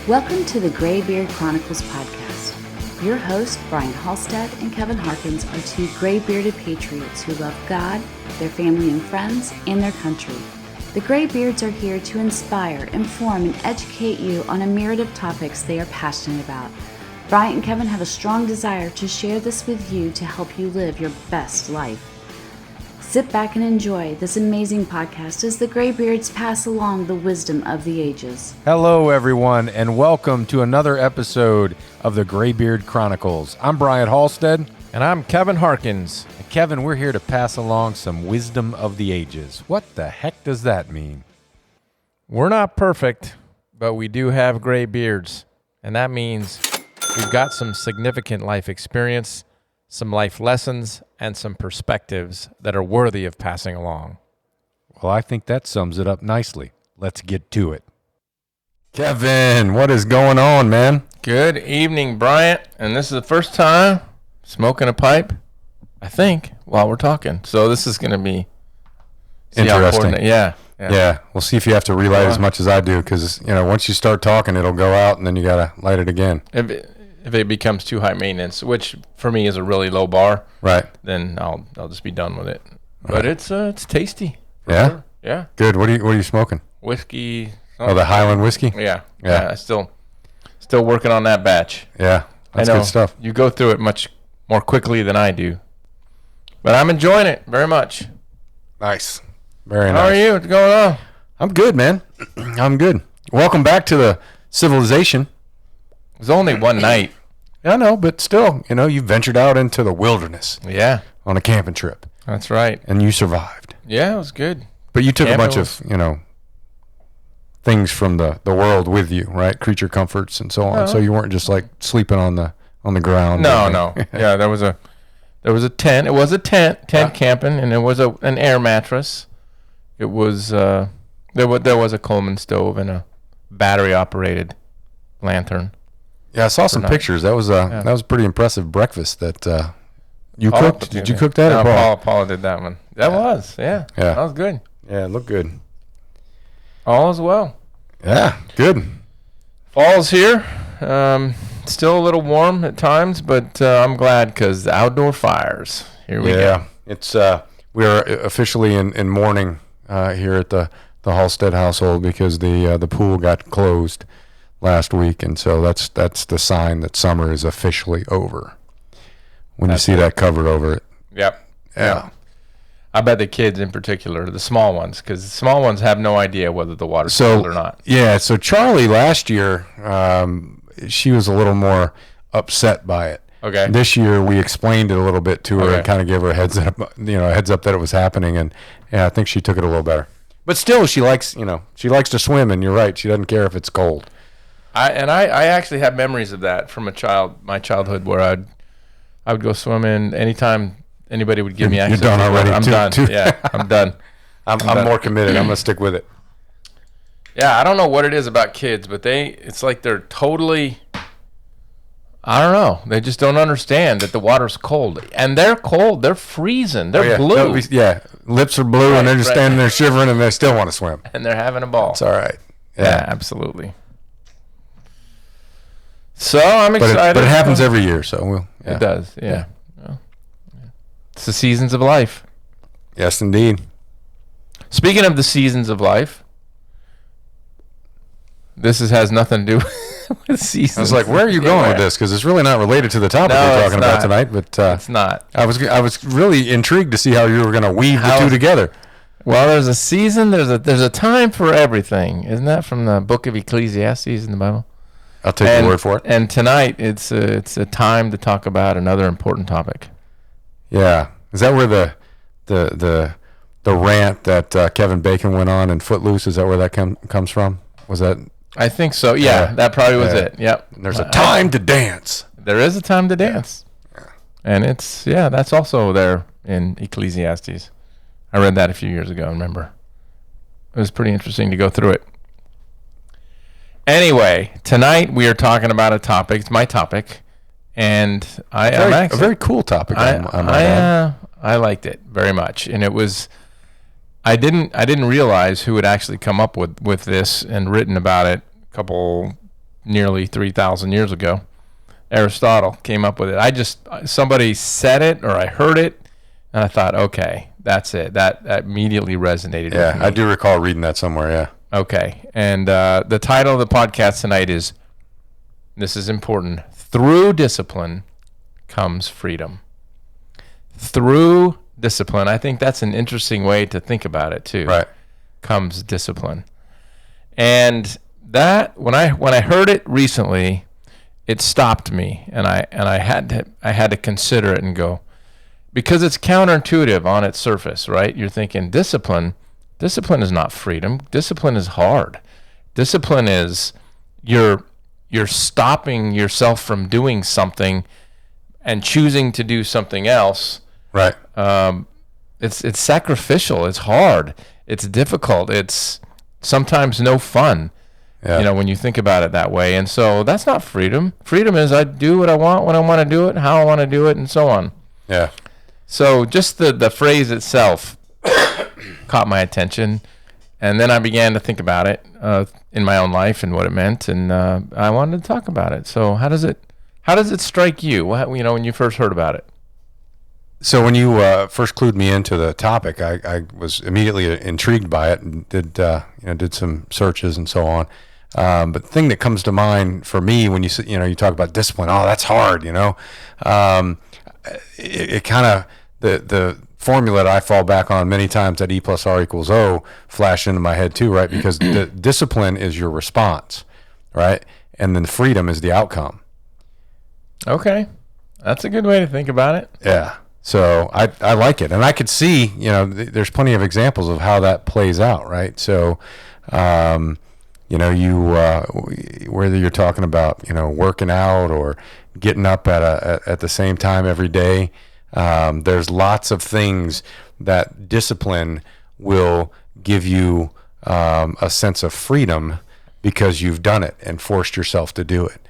Welcome to the Graybeard Chronicles podcast. Your hosts, Brian Halstead and Kevin Harkins, are two gray-bearded patriots who love God, their family and friends, and their country. The Graybeards are here to inspire, inform, and educate you on a myriad of topics they are passionate about. Brian and Kevin have a strong desire to share this with you to help you live your best life. Sit back and enjoy this amazing podcast as the Graybeards pass along the wisdom of the ages. Hello, everyone, and welcome to another episode of the Graybeard Chronicles. I'm Brian Halstead. And I'm Kevin Harkins. And Kevin, we're here to pass along some wisdom of the ages. What the heck does that mean? We're not perfect, but we do have gray beards. And that means we've got some significant life experience, some life lessons, and some perspectives that are worthy of passing along. Well, I think that sums it up nicely. Let's get to it. Kevin, what is going on, man? Good evening, Bryant. And this is the first time smoking a pipe, I think, while we're talking. So this is going to be interesting. Yeah. We'll see if you have to relight as much as I do, because once you start talking, it'll go out, and then you got to light it again. If it becomes too high maintenance, which for me is a really low bar, right? Then I'll just be done with it. But it's tasty. Yeah, sure. Yeah. Good. What are you smoking? Whiskey. Oh, the Highland whiskey. Yeah. I still working on that batch. Yeah, that's good stuff. You go through it much more quickly than I do, but I'm enjoying it very much. Nice. Very nice. How are you? What's going on? I'm good, man. I'm good. Welcome back to the civilization. It was only one night. I know, but still, you ventured out into the wilderness. Yeah. On a camping trip. That's right. And you survived. Yeah, it was good. But you took a bunch of, things from the world with you, right? Creature comforts and so on. No. So you weren't just like sleeping on the ground. No. Yeah, there was a tent. It was a tent camping, and it was an air mattress. It was there was a Coleman stove and a battery operated lantern. Yeah, I saw some pictures. That was a pretty impressive breakfast that you Paula cooked. Did you cook that? No, or Paul? Paula did that one. That was. That was good. Yeah, it looked good. All is well. Yeah, good. Fall's here. Still a little warm at times, but I'm glad because the outdoor fires. Here we go. It's we are officially in mourning here at the Halstead household because the pool got closed last week, and so that's the sign that summer is officially over. When you see that covered over it. Yep. Yeah. I bet the kids in particular, the small ones, because the small ones have no idea whether the water's cold or not. Yeah, so Charlie last year, she was a little more upset by it. Okay. This year we explained it a little bit to her and kind of gave her a heads up that it was happening, and I think she took it a little better. But still, she likes to swim, and you're right, she doesn't care if it's cold. I actually have memories of that from my childhood, where I would go swimming anytime anybody would give me access. You're done already. I'm done. Yeah, I'm done. I'm more committed. I'm gonna stick with it. Yeah, I don't know what it is about kids, but it's like they're totally, I don't know. They just don't understand that the water's cold. And they're cold. They're freezing. They're blue. Lips are blue, and they're just standing there shivering, and they still want to swim. And they're having a ball. It's all right. Yeah, absolutely. So I'm excited. But it happens every year, so it does. Yeah. Well, it's the seasons of life. Yes, indeed. Speaking of the seasons of life, this has nothing to do with seasons. I was like, where are you going with this? Because it's really not related to the topic we're talking about tonight. But it's not. I was really intrigued to see how you were going to weave the two together. Well, there's a season. There's a time for everything. Isn't that from the book of Ecclesiastes in the Bible? I'll take your word for it. And tonight, it's a time to talk about another important topic. Yeah, is that where the rant that Kevin Bacon went on in Footloose? Is that where that comes from? Was that? I think so. Yeah, that probably was it. Yep. And there's a time to dance. There is a time to dance, and that's also there in Ecclesiastes. I read that a few years ago. Remember, it was pretty interesting to go through it. Anyway, tonight we are talking about a topic. It's my topic, and a very cool topic. I liked it very much, and it was. I didn't realize who had actually come up with this and written about it a couple nearly 3,000 years ago. Aristotle came up with it. Somebody said it or I heard it, and I thought, okay, that's it. That immediately resonated with me. Yeah, I do recall reading that somewhere, yeah. Okay, and the title of the podcast tonight is, this is important, Through Discipline Comes Freedom. Through discipline, I think that's an interesting way to think about it too. Right. Comes discipline. And that, when I heard it recently, it stopped me, and I had to consider it and go, because it's counterintuitive on its surface, right? You're thinking discipline is not freedom. Discipline is hard. Discipline is you're stopping yourself from doing something and choosing to do something else. Right. It's sacrificial. It's hard. It's difficult. It's sometimes no fun. Yeah. When you think about it that way. And so that's not freedom. Freedom is I do what I want, when I want to do it, how I want to do it, and so on. Yeah. So just the phrase itself caught my attention. And then I began to think about it in my own life and what it meant. And I wanted to talk about it. So how does it strike you? When you first heard about it? So when you first clued me into the topic, I was immediately intrigued by it and did some searches and so on. But the thing that comes to mind for me when you talk about discipline, oh, that's hard, it kind of, the formula that I fall back on many times, that E+R=O, flash into my head too, right? Because the discipline is your response, right? And then freedom is the outcome. Okay. That's a good way to think about it. Yeah. So I like it. And I could see, there's plenty of examples of how that plays out, right? So, whether you're talking about, working out or getting up at the same time every day, there's lots of things that discipline will give you a sense of freedom because you've done it and forced yourself to do it,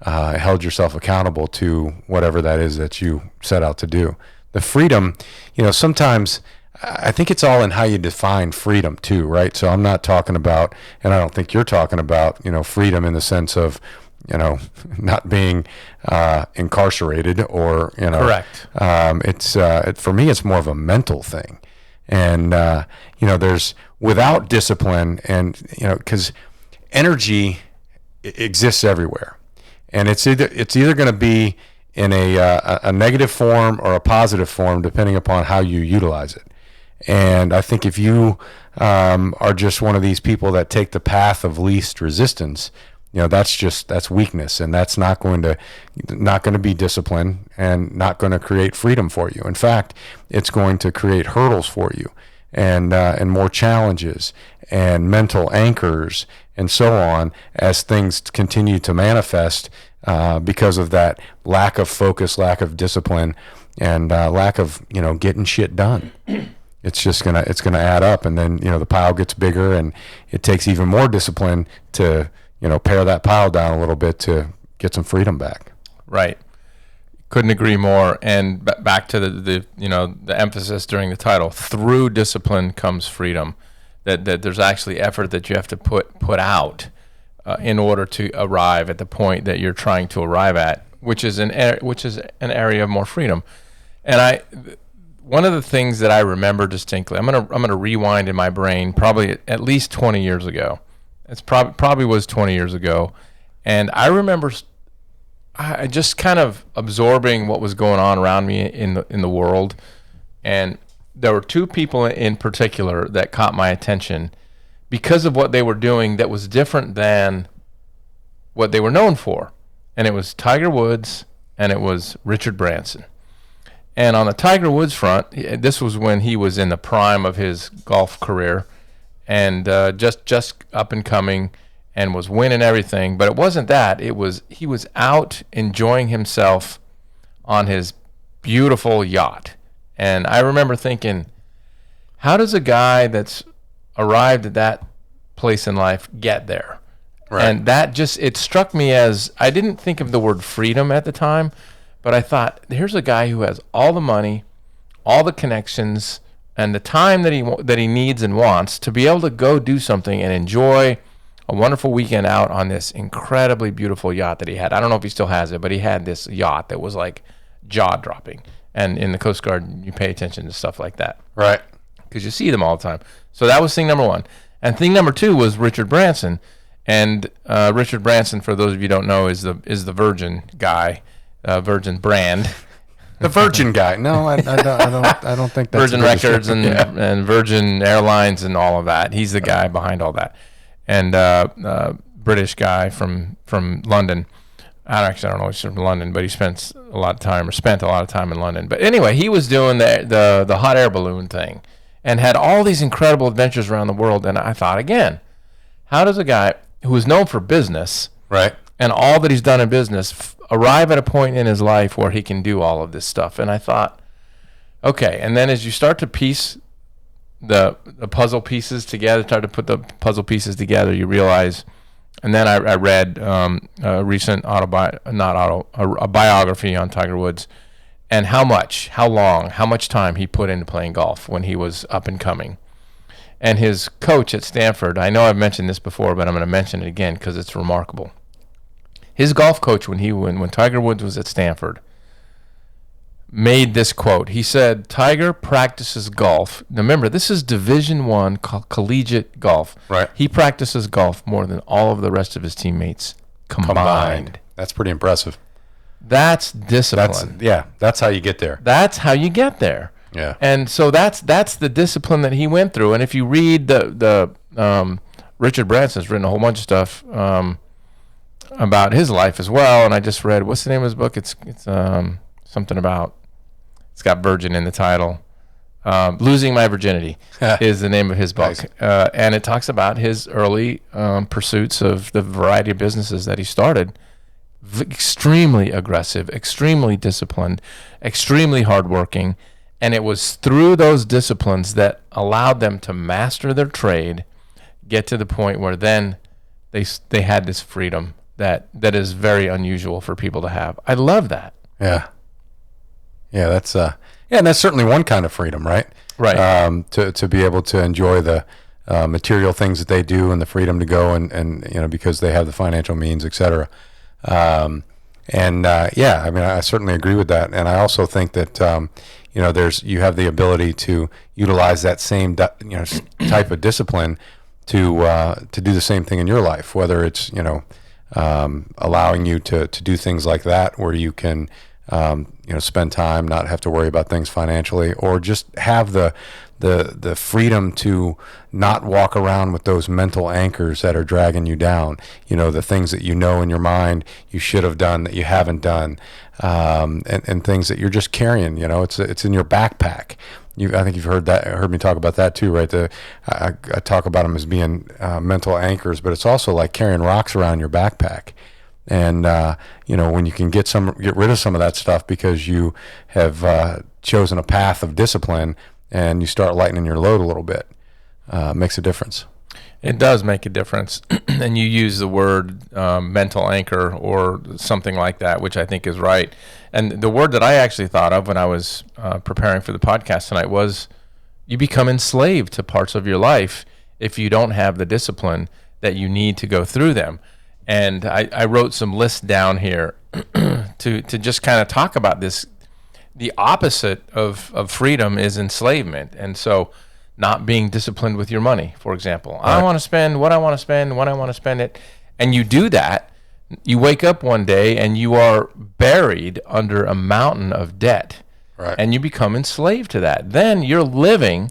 held yourself accountable to whatever that is that you set out to do. The freedom, sometimes I think it's all in how you define freedom too, right? So I'm not talking about, and I don't think you're talking about, freedom in the sense of, not being incarcerated or, Correct. For me, it's more of a mental thing. And, there's without discipline and, because energy exists everywhere. And it's either going to be in a negative form or a positive form, depending upon how you utilize it. And I think if you are just one of these people that take the path of least resistance, that's weakness, and that's not going to be discipline and not going to create freedom for you. In fact, it's going to create hurdles for you and more challenges and mental anchors and so on as things continue to manifest because of that lack of focus, lack of discipline, and lack of getting shit done. It's just gonna add up, and then the pile gets bigger, and it takes even more discipline to pare that pile down a little bit to get some freedom back. Right. Couldn't agree more. And back to the emphasis during the title, through discipline comes freedom. That there's actually effort that you have to put out in order to arrive at the point that you're trying to arrive at, which is an area of more freedom. And one of the things that I remember distinctly, I'm gonna rewind in my brain probably at least 20 years ago. It's probably was 20 years ago, and I remember I just kind of absorbing what was going on around me in the world, and there were two people in particular that caught my attention because of what they were doing that was different than what they were known for, and it was Tiger Woods and it was Richard Branson. And on the Tiger Woods front, this was when he was in the prime of his golf career, and just up and coming, and was winning everything. But it wasn't that. He was out enjoying himself on his beautiful yacht. And I remember thinking, how does a guy that's arrived at that place in life get there? Right. And that it struck me as, I didn't think of the word freedom at the time, but I thought, here's a guy who has all the money, all the connections, and the time that he needs and wants to be able to go do something and enjoy a wonderful weekend out on this incredibly beautiful yacht that he had. I don't know if he still has it, but he had this yacht that was like jaw-dropping. And in the Coast Guard, you pay attention to stuff like that. Right. Because you see them all the time. So that was thing number one. And thing number two was Richard Branson. And Richard Branson, for those of you who don't know, is the Virgin guy, Virgin brand. The Virgin guy. No, I don't think that's Virgin Records and Virgin Airlines and all of that. He's the guy behind all that. And British guy from London. I don't know if he's from London, but he spent a lot of time in London. But anyway, he was doing the hot air balloon thing and had all these incredible adventures around the world. And I thought, again, how does a guy who is known for business, right, and all that he's done in business arrive at a point in his life where he can do all of this stuff? And I thought, okay. And then as you start to piece the puzzle pieces together, start to put the puzzle pieces together, you realize. And then I read a recent a biography on Tiger Woods, and how much time he put into playing golf when he was up and coming. And his coach at Stanford, I know I've mentioned this before, but I'm going to mention it again because it's remarkable. His golf coach when Tiger Woods was at Stanford made this quote. He said, "Tiger practices golf." Now remember, this is Division I collegiate golf. Right. He practices golf more than all of the rest of his teammates combined. That's pretty impressive. That's discipline. That's how you get there. That's how you get there. Yeah. And so that's the discipline that he went through. And if you read the Richard Branson's written a whole bunch of stuff about his life as well. And I just read, what's the name of his book? It's something about, it's got virgin in the title. Losing My Virginity is the name of his book. Nice. And it talks about his early pursuits of the variety of businesses that he started. Extremely aggressive, extremely disciplined, extremely hardworking. And it was through those disciplines that allowed them to master their trade, get to the point where then they had this freedom that is very unusual for people to have. I love that. Yeah. Yeah, and that's certainly one kind of freedom, right? Right. To be able to enjoy the material things that they do and the freedom to go and because they have the financial means, et cetera. I mean, I certainly agree with that. And I also think that, you have the ability to utilize that same, type of discipline to do the same thing in your life, whether it's, allowing you to do things like that where you can, spend time, not have to worry about things financially, or just have the freedom to not walk around with those mental anchors that are dragging you down. The things that in your mind you should have done that you haven't done, and things that you're just carrying. It's in your backpack. I think you've heard me talk about that too, right? I talk about them as being mental anchors, but it's also like carrying rocks around your backpack. And when you can get rid of some of that stuff because you have chosen a path of discipline and you start lightening your load a little bit, makes a difference. It does make a difference. And you use the word mental anchor or something like that, which I think is right. And the word that I actually thought of when I was preparing for the podcast tonight was you become enslaved to parts of your life if you don't have the discipline that you need to go through them. And I wrote some lists down here to just kind of talk about this. The opposite of freedom is enslavement. And so not being disciplined with your money, for example. Right. I want to spend what I want to spend when I want to spend it. And you do that. You wake up one day and you are buried under a mountain of debt. Right. And you become enslaved to that. Then you're living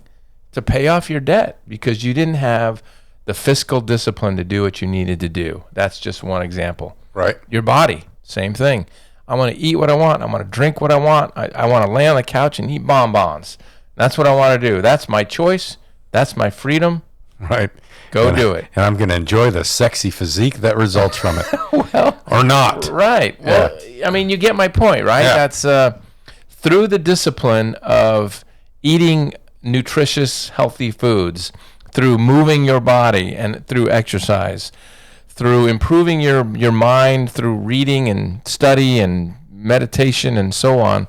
to pay off your debt because you didn't have the fiscal discipline to do what you needed to do. That's just one example. Right. Your body, same thing. I want to eat what I want. I want to drink what I want. I want to lay on the couch and eat bonbons. That's what I want to do. That's my choice. That's my freedom. Right. Go do it. And I'm going to enjoy the sexy physique that results from it. Well, or not. Right. Well, I mean, you get my point, right? Yeah. That's through the discipline of eating nutritious, healthy foods, through moving your body and through exercise, through improving your mind, through reading and study and meditation and so on.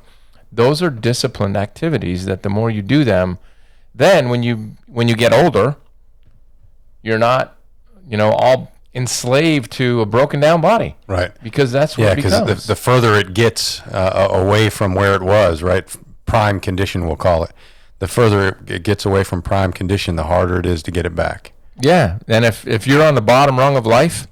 Those are disciplined activities that the more you do them, then when you get older, you're not, all enslaved to a broken down body. Right. Because that's what it becomes. Because the further it gets away from where it was, right, prime condition we'll call it, the further it gets away from prime condition, the harder it is to get it back. Yeah, and if you're on the bottom rung of life,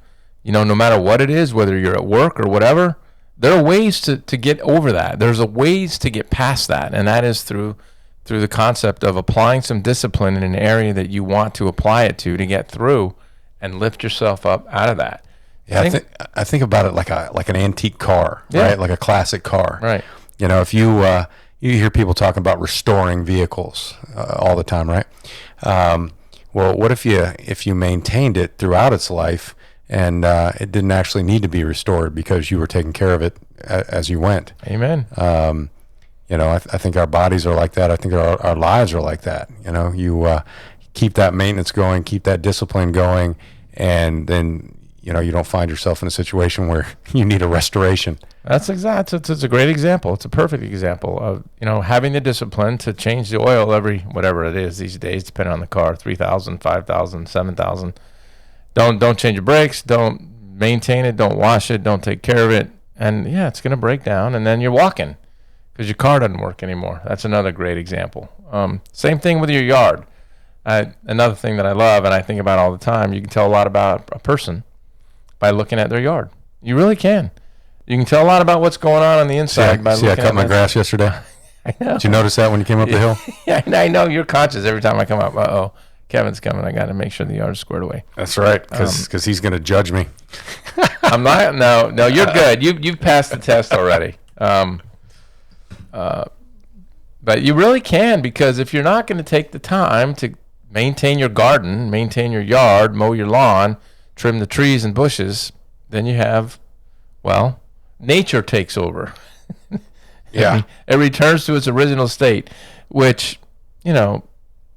no matter what it is, whether you're at work or whatever, there are ways to get over that. There's a ways to get past that, and that is through the concept of applying some discipline in an area that you want to apply it to get through and lift yourself up out of that. Yeah, I think about it like an antique car, right? Like a classic car. Right. If you hear people talking about restoring vehicles all the time, right? Well, what if you maintained it throughout its life and it didn't actually need to be restored because you were taking care of it as you went? Amen. I think our bodies are like that. I think our lives are like that. You keep that maintenance going, keep that discipline going, and then you don't find yourself in a situation where you need a restoration. That's exact. It's a great example. It's a perfect example of having the discipline to change the oil every whatever it is these days, depending on the car, 3,000, 5,000, 7,000. Don't change your brakes. Don't maintain it. Don't wash it. Don't take care of it. And it's going to break down, and then you're walking because your car doesn't work anymore. That's another great example. Same thing with your yard. Another thing that I love and I think about all the time, you can tell a lot about a person by looking at their yard. You really can. You can tell a lot about what's going on the inside by looking at I cut my grass yesterday. I know. Did you notice that when you came up the hill? Yeah, I know. You're conscious every time I come up. Uh-oh, Kevin's coming. I got to make sure the yard's squared away. That's right, because he's going to judge me. I'm not. No, you're good. You've passed the test already. But you really can, because if you're not going to take the time to maintain your garden, maintain your yard, mow your lawn, trim the trees and bushes, then you have, nature takes over. Yeah. It returns to its original state, which,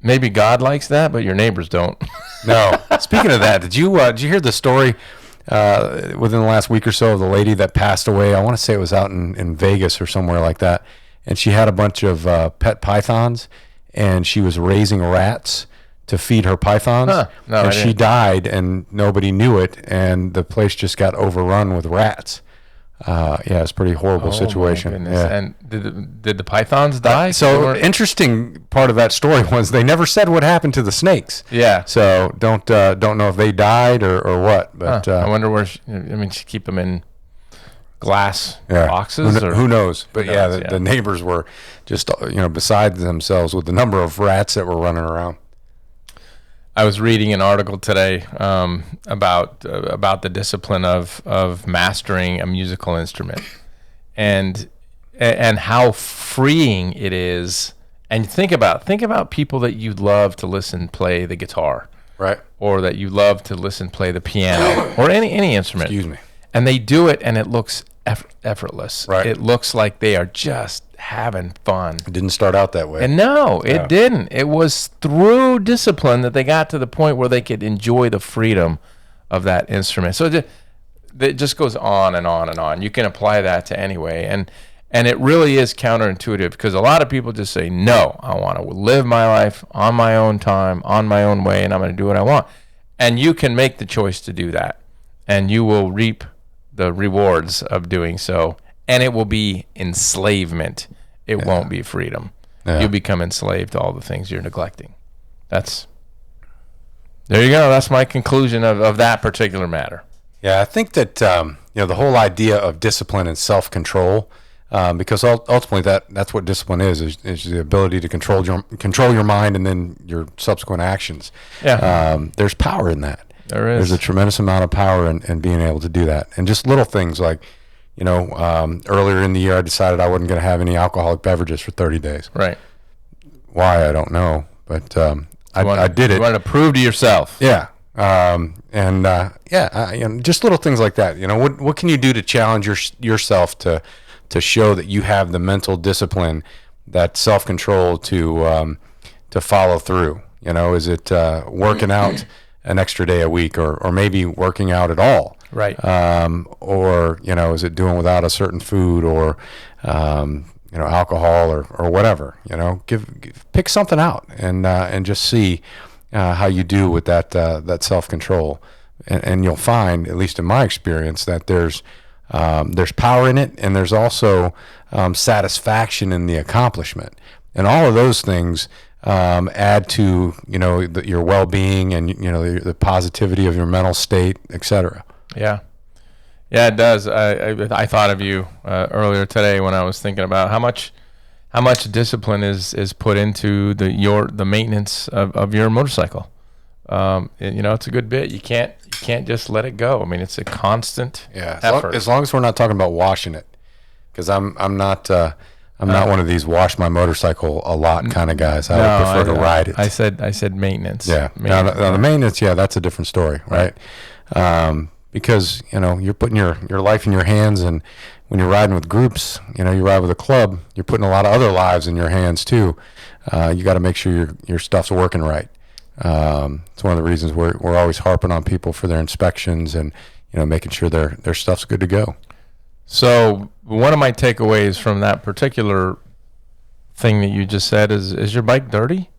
maybe God likes that, but your neighbors don't. No. Speaking of that, did you hear the story within the last week or so of the lady that passed away? I want to say it was out in Vegas or somewhere like that. And she had a bunch of pet pythons, and she was raising rats to feed her pythons. Huh. No, and she died, and nobody knew it, and the place just got overrun with rats. It's a pretty horrible situation. Yeah. And did the pythons die? So interesting part of that story was they never said what happened to the snakes. Yeah. So don't know if they died or what. But I wonder where. She keep them in glass boxes. Who knows? But the neighbors were just beside themselves with the number of rats that were running around. I was reading an article today about the discipline of mastering a musical instrument, and how freeing it is. And think about people that you love to listen play the guitar, right? Or that you love to listen play the piano or any instrument. Excuse me. And they do it, and it looks effortless. Right. It looks like they are just having fun. It didn't start out that way. And no, it didn't. It was through discipline that they got to the point where they could enjoy the freedom of that instrument. So it just goes on and on and on. You can apply that to any way. And it really is counterintuitive, because a lot of people just say, no, I want to live my life on my own time, on my own way, and I'm going to do what I want. And you can make the choice to do that, and you will reap the rewards of doing so, and it will be enslavement. It won't be freedom. You'll become enslaved to all the things you're neglecting. There you go. That's my conclusion of that particular matter. Yeah, I think that the whole idea of discipline and self-control, because ultimately that's what discipline is the ability to control your mind and then your subsequent actions. Yeah. There's power in that. There is. There's a tremendous amount of power in being able to do that. And just little things like, earlier in the year I decided I wasn't going to have any alcoholic beverages for 30 days. Right. Why, I don't know. But I did it. You wanted to prove to yourself. Yeah. Just little things like that. What can you do to challenge yourself to show that you have the mental discipline, that self-control to follow through? Is it working out an extra day a week, or maybe working out at all? Right. Or is it doing without a certain food, or alcohol, or whatever? Pick something out and just see how you do with that self-control. and you'll find, at least in my experience, that there's power in it, and there's also satisfaction in the accomplishment, and all of those things add to your well-being and the positivity of your mental state, etc. Yeah, it does. I thought of you earlier today when I was thinking about how much discipline is put into the maintenance of your motorcycle. It's a good bit. You can't just let it go. I mean, it's a constant effort. As long as we're not talking about washing it, because I'm not one of these wash my motorcycle a lot kind of guys. I would prefer to ride it. I said maintenance. Yeah. Maintenance. Now the maintenance, that's a different story, right? Because you're putting your life in your hands, and when you're riding with groups, you ride with a club, you're putting a lot of other lives in your hands too. You got to make sure your stuff's working right. It's one of the reasons we're always harping on people for their inspections and making sure their stuff's good to go. So one of my takeaways from that particular thing that you just said is your bike dirty?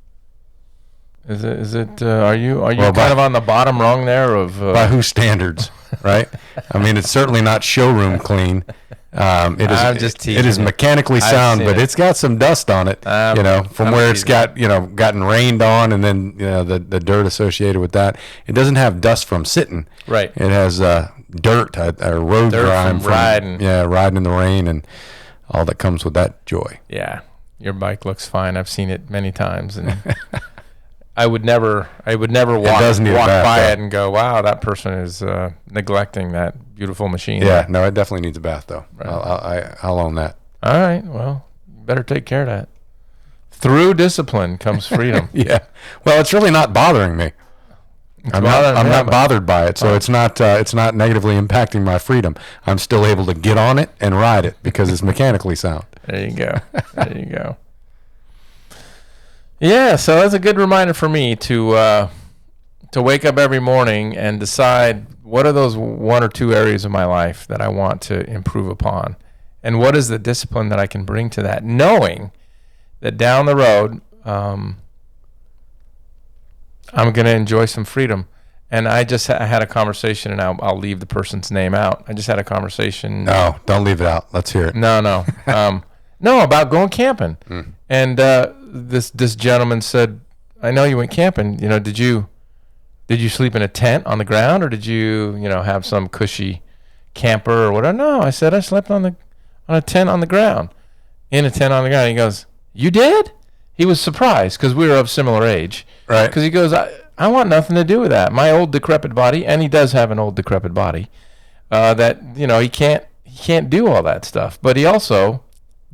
Is it? Are you kind of on the bottom rung there of by whose standards, right? I mean, it's certainly not showroom clean. It is mechanically sound, but it's got some dust on it. From where it's gotten rained on, and then the dirt associated with that. It doesn't have dust from sitting. Right. It has dirt or road grime from riding. Riding in the rain and all that comes with that joy. Yeah, your bike looks fine. I've seen it many times, and I would never walk by it and go, wow, that person is neglecting that beautiful machine. Yeah, no, it definitely needs a bath, though. Right. I'll own that. All right, well, you better take care of that. Through discipline comes freedom. Yeah. Well, it's really not bothering me. I'm not bothered by it, so it's not negatively impacting my freedom. I'm still able to get on it and ride it because it's mechanically sound. There you go. There you go. Yeah, so that's a good reminder for me to wake up every morning and decide what are those one or two areas of my life that I want to improve upon, and what is the discipline that I can bring to that, knowing that down the road I'm going to enjoy some freedom. And I had a conversation, and I'll leave the person's name out. I just had a conversation. No, don't leave it out. Let's hear it. No. No, about going camping. And this gentleman said, I know you went camping. Did you sleep in a tent on the ground, or did you have some cushy camper or whatever? No, I said I slept on a tent on the ground, in a tent on the ground. He goes, you did? He was surprised because we were of similar age. Right. Because he goes, I want nothing to do with that. My old decrepit body, and he does have an old decrepit body, that he can't do all that stuff. But he also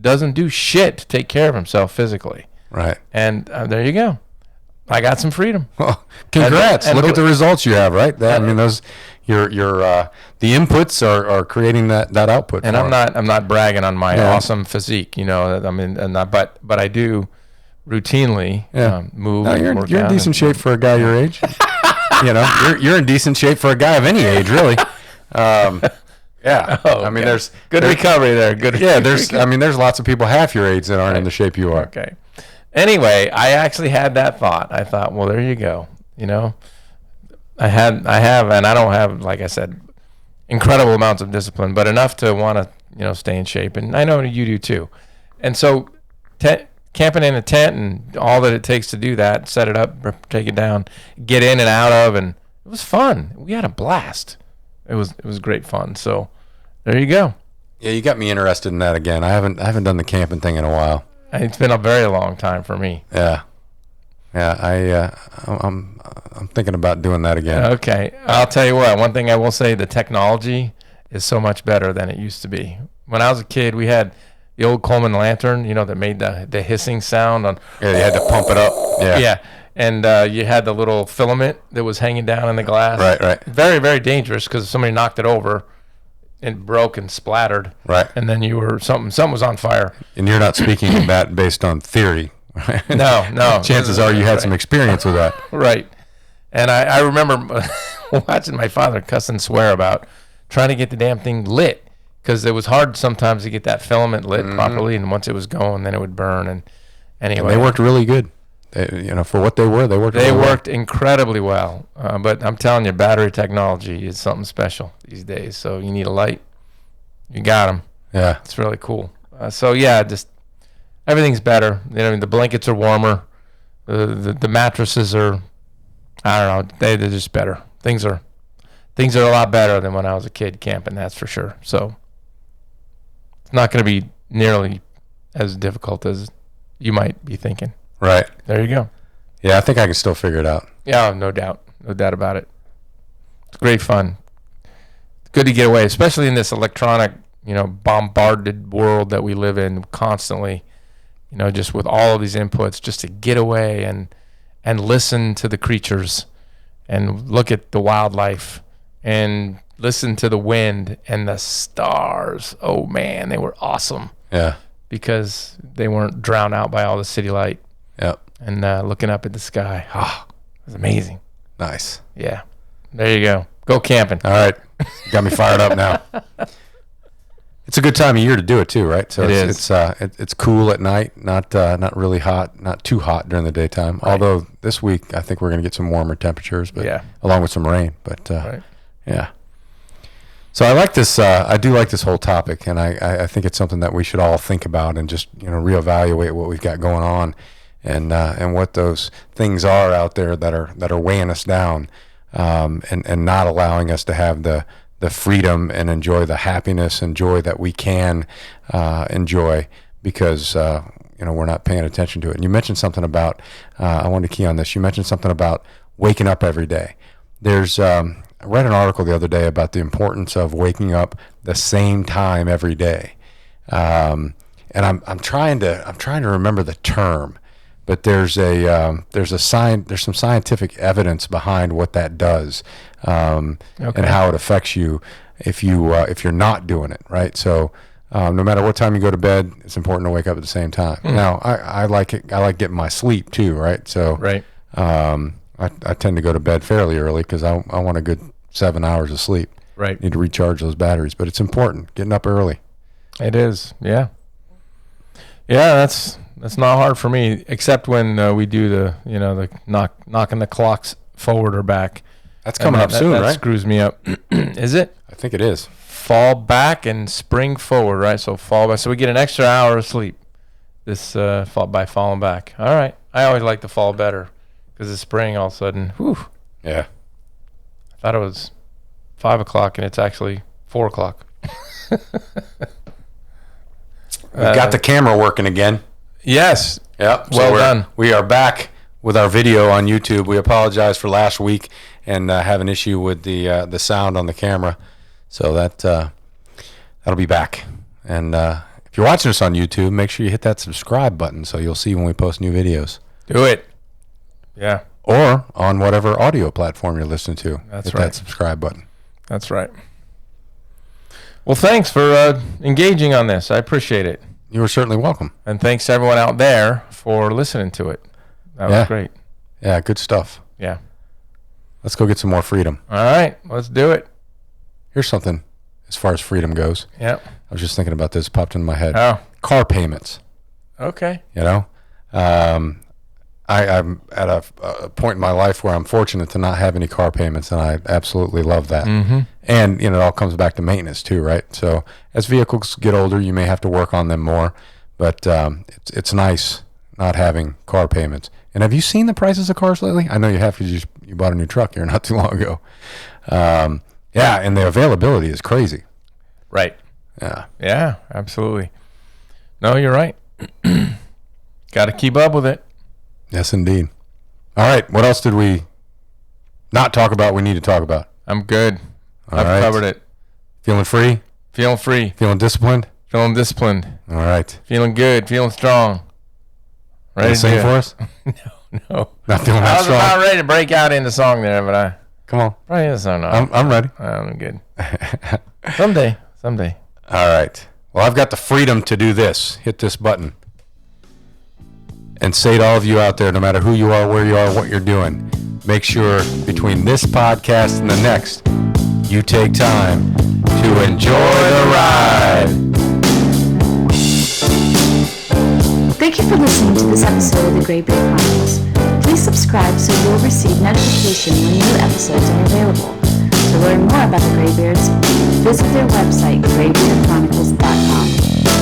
doesn't do shit to take care of himself physically. Right. And there you go. I got some freedom. Well, congrats. Look at the results you have, right? Those the inputs are creating that output. And I'm not bragging on my awesome physique, but I do routinely move. No, you're in decent shape for a guy your age. You're in decent shape for a guy of any age, really. Yeah. Oh, there's good recovery there. Good. Yeah. There's lots of people half your age that aren't in the shape you are. Okay. Anyway, I actually had that thought. I thought, well, there you go. I have, and I don't have, like I said, incredible amounts of discipline, but enough to want to, stay in shape. And I know you do too. And so camping in a tent and all that it takes to do that, set it up, take it down, get in and out of, and it was fun. We had a blast. It was great fun. So there you go. Yeah, you got me interested in that again. I haven't done the camping thing in a while. It's been a very long time for me. Yeah. I'm thinking about doing that again. Okay, I'll tell you what. One thing I will say: the technology is so much better than it used to be. When I was a kid, we had the old Coleman lantern, that made the hissing sound on. Yeah, you had to pump it up. Yeah. Yeah, and you had the little filament that was hanging down in the glass. Right. Very, very dangerous because somebody knocked it over. It broke and splattered. Right. And then something was on fire. And you're not speaking of that based on theory, right? No. Chances are you had some experience with that. Right. And I remember watching my father cuss and swear about trying to get the damn thing lit because it was hard sometimes to get that filament lit properly. And once it was going, then it would burn. And anyway. And they worked really good. For what they were, they worked. They really worked incredibly well. But I'm telling you, battery technology is something special these days. So you need a light, you got them. Yeah, It's really cool. Just everything's better. The blankets are warmer. The mattresses are, I don't know, they're just better. Things are a lot better than when I was a kid camping. That's for sure. So it's not going to be nearly as difficult as you might be thinking. right. There you go. Yeah, I think I can still figure it out. Yeah, no doubt about it. It's great fun. It's good to get away, especially in this electronic, bombarded world that we live in constantly. Just with all of these inputs, just to get away and listen to the creatures and look at the wildlife and listen to the wind and the stars. Oh man, they were awesome. Yeah. Because they weren't drowned out by all the city light. Yep. And looking up at the sky. Oh, it was amazing. Nice. Yeah. There you go. Go camping. All right. Got me fired up now. It's a good time of year to do it too, right? So it's cool at night, not really hot, not too hot during the daytime. Right. Although this week I think we're going to get some warmer temperatures, but along with some rain. But yeah. So I like this. I do like this whole topic, and I think it's something that we should all think about and just reevaluate what we've got going on, and what those things are out there that are weighing us down, and not allowing us to have the freedom and enjoy the happiness and joy that we can enjoy because we're not paying attention to it. And you mentioned something about I wanted to key on this. You mentioned something about waking up every day. There's I read an article the other day about the importance of waking up the same time every day, and I'm trying to remember the term, but there's some scientific evidence behind what that does, and how it affects you if you're not doing it right. So no matter what time you go to bed, it's important to wake up at the same time. Now I like getting my sleep too, right? So I tend to go to bed fairly early because I want a good 7 hours of sleep. Right. Need to recharge those batteries, but it's important getting up early. It is. Yeah. Yeah, that's not hard for me, except when we do the knocking the clocks forward or back. That's coming up soon, right? That screws me up. Is it? I think it is. Fall back and spring forward, right? So fall back. So we get an extra hour of sleep. This by falling back. All right. I always like to fall better because the spring all of a sudden. Whew. Yeah. I thought it was 5 o'clock and it's actually 4 o'clock. We've got the camera working again. Yes. Yep. Well done. We are back with our video on YouTube. We apologize for last week and have an issue with the sound on the camera. So that'll be back. And if you're watching us on YouTube, make sure you hit that subscribe button so you'll see when we post new videos. Do it. Yeah. Or on whatever audio platform you're listening to. That's hit that subscribe button. That's right. Well, thanks for engaging on this. I appreciate it. You were certainly welcome. And thanks to everyone out there for listening to it. That was great. Yeah, good stuff. Yeah. Let's go get some more freedom. All right, let's do it. Here's something as far as freedom goes. Yep. I was just thinking about this, popped into my head. Oh. Car payments. Okay. I'm at a point in my life where I'm fortunate to not have any car payments, and I absolutely love that. Mm-hmm. And it all comes back to maintenance too, right? So as vehicles get older, you may have to work on them more, but it's nice not having car payments. And have you seen the prices of cars lately? I know you have because you bought a new truck here not too long ago. Yeah, and the availability is crazy. Right. Yeah. Yeah, absolutely. No, you're right. Got to keep up with it. Yes, indeed. All right. What else did we not talk about we need to talk about? I'm good. I've covered it. Feeling free? Feeling free. Feeling disciplined? Feeling disciplined. All right. Feeling good. Feeling strong. Ready to sing for us? No. Not feeling that strong? I was about ready to break out into song there, but I... Come on. Probably is song. No. I'm ready. I'm good. Someday. All right. Well, I've got the freedom to do this. Hit this button. And say to all of you out there, no matter who you are, where you are, what you're doing, make sure between this podcast and the next, you take time to enjoy the ride. Thank you for listening to this episode of the Graybeard Chronicles. Please subscribe so you'll receive notification when new episodes are available. To learn more about the Graybeards, visit their website, graybeardchronicles.com.